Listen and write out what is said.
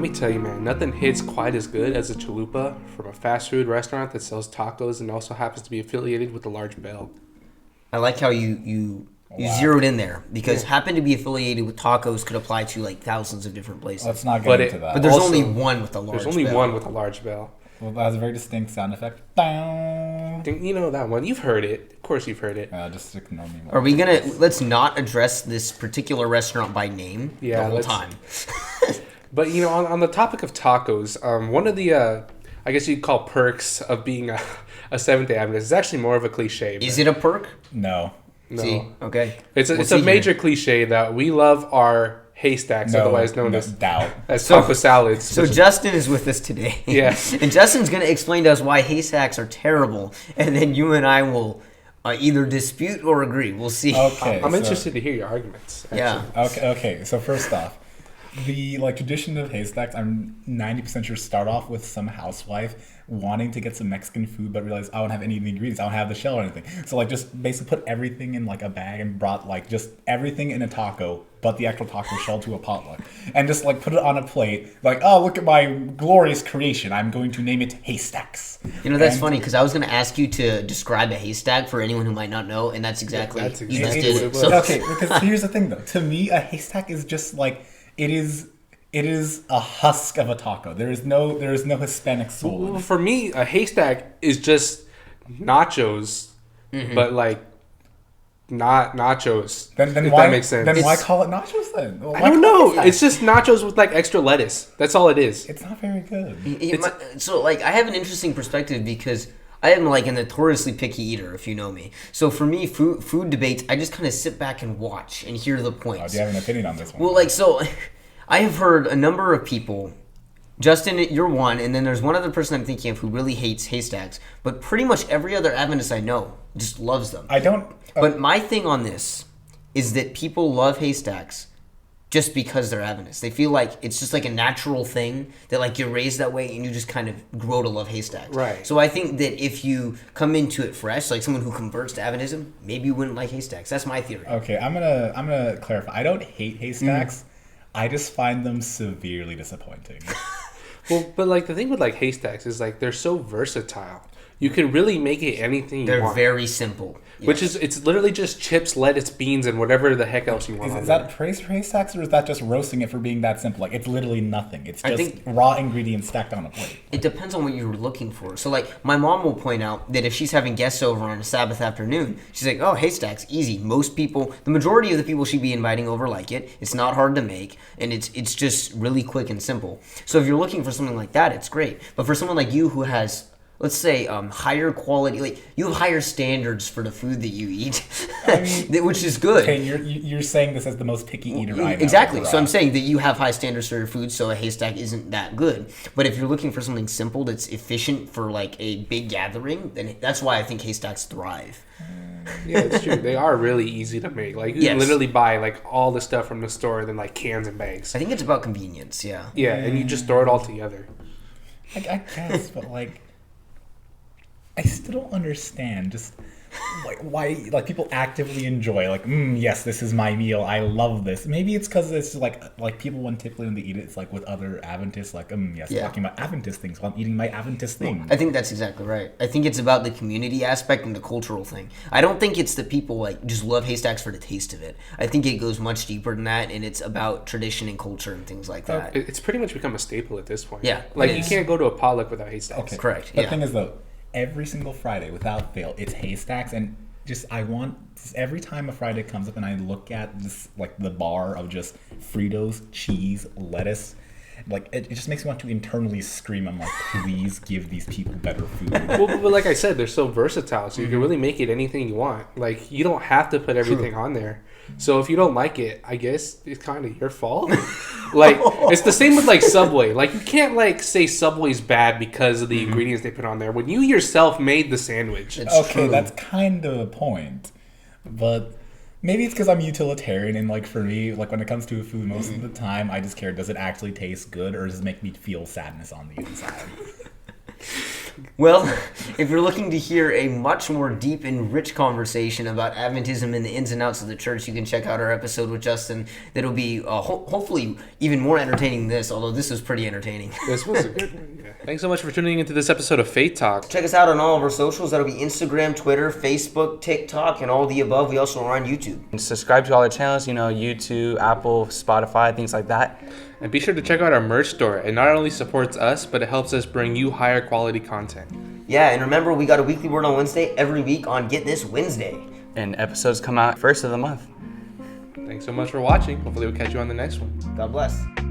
me tell you, man, nothing hits quite as good as a chalupa from a fast food restaurant that sells tacos and also happens to be affiliated with a large bell. I like how you zeroed in there because happen to be affiliated with tacos could apply to like thousands of different places. Let's not get into that. But there's only one with a large bell. There's only one with a large bell. Well, that has a very distinct sound effect. You know that one. You've heard it. Of course you've heard it. Just ignore me. Are we let's not address this particular restaurant by name the whole time. But, on the topic of tacos, one of the, I guess you'd call perks of being a Seventh-day Adventist is actually more of a cliche. Is it a perk? No. See? Okay. It's a major cliche that we love our Haystacks, otherwise known as taco salads. So Justin is with us today. Yeah. And Justin's going to explain to us why Haystacks are terrible, and then you and I will either dispute or agree. We'll see. Okay. I'm interested to hear your arguments. Actually. Yeah. Okay. So first off, the tradition of Haystacks, I'm 90% sure start off with some housewife wanting to get some Mexican food, but realize I don't have any of the ingredients. I don't have the shell or anything. So just basically put everything in a bag and brought just everything in a taco, but the actual taco shell to a potluck, and just put it on a plate. Oh, look at my glorious creation. I'm going to name it Haystacks. That's funny because I was going to ask you to describe a haystack for anyone who might not know, and that's exactly what it was. Okay, because here's the thing though. To me, a haystack is just it is a husk of a taco. There is no Hispanic soul. Well, for me, a haystack is just nachos, but not nachos. Then if why that makes sense? Then why call it nachos then? I don't know. It's just nachos with extra lettuce. That's all it is. It's not very good. I have an interesting perspective because I am a notoriously picky eater, if you know me. So for me, food debates, I just kind of sit back and watch and hear the points. Do you have an opinion on this one? Well, I have heard a number of people. Justin, you're one, and then there's one other person I'm thinking of who really hates Haystacks, but pretty much every other Adventist I know just loves them. I don't. But my thing on this is that people love Haystacks just because they're Adventists. They feel like it's just a natural thing that you're raised that way and you just kind of grow to love Haystacks. Right. So I think that if you come into it fresh, someone who converts to Adventism, maybe you wouldn't like Haystacks. That's my theory. Okay, I'm gonna clarify. I don't hate Haystacks. I just find them severely disappointing. Well, but the thing with Haystacks is they're so versatile. You can really make it anything you want. They're very simple. Yes. Which is, it's literally just chips, lettuce, beans, and whatever the heck else you want. Is that praise for Haystacks, or is that just roasting it for being that simple? It's literally nothing. It's just raw ingredients stacked on a plate. It depends on what you're looking for. So, my mom will point out that if she's having guests over on a Sabbath afternoon, she's like, oh, Haystacks, easy. Most people, the majority of the people she'd be inviting over like it. It's not hard to make, and it's just really quick and simple. So if you're looking for something like that, it's great. But for someone like you who has, let's say, higher quality, you have higher standards for the food that you eat, which is good. Okay, you're saying this as the most picky eater I know. Exactly. So I'm saying that you have high standards for your food, so a haystack isn't that good. But if you're looking for something simple that's efficient for a big gathering, then that's why I think haystacks thrive. Yeah, it's true. They are really easy to make. You can literally buy all the stuff from the store and then cans and bags. I think it's about convenience, yeah. Yeah, and you just throw it all together. I guess, but I still don't understand just why people actively enjoy yes, this is my meal, I love this. Maybe it's because it's people typically when they eat it, it's with other Adventists talking about Adventist things while I'm eating my Adventist thing. I think that's exactly right. I think it's about the community aspect and the cultural thing. I don't think it's that people just love haystacks for the taste of it. I think it goes much deeper than that, and it's about tradition and culture and things like that. It's pretty much become a staple at this point. Yeah, you can't go to a potluck without haystacks. Okay, correct. The thing is though, every single Friday, without fail, it's Haystacks, and every time a Friday comes up and I look at this, the bar of just Fritos, cheese, lettuce, it just makes me want to internally scream. I'm please give these people better food. Well, but like I said, they're so versatile, so you can really make it anything you want. You don't have to put everything on there. So if you don't like it, I guess it's kind of your fault. It's the same with Subway. You can't say Subway's bad because of the ingredients they put on there when you yourself made the sandwich. It's true. That's kind of a point. But maybe it's because I'm utilitarian and for me, when it comes to food, most of the time I just care, does it actually taste good or does it make me feel sadness on the inside? Well, if you're looking to hear a much more deep and rich conversation about Adventism and the ins and outs of the church, you can check out our episode with Justin. That'll be hopefully even more entertaining than this, although this was pretty entertaining. This was a good one. Yeah. Thanks so much for tuning into this episode of Faith Talk. Check us out on all of our socials. That'll be Instagram, Twitter, Facebook, TikTok, and all the above. We also are on YouTube. And subscribe to all our channels, YouTube, Apple, Spotify, things like that. And be sure to check out our merch store. It not only supports us, but it helps us bring you higher quality content. Yeah, and remember, we got a weekly word on Wednesday every week on Get This Wednesday. And episodes come out first of the month. Thanks so much for watching. Hopefully we'll catch you on the next one. God bless.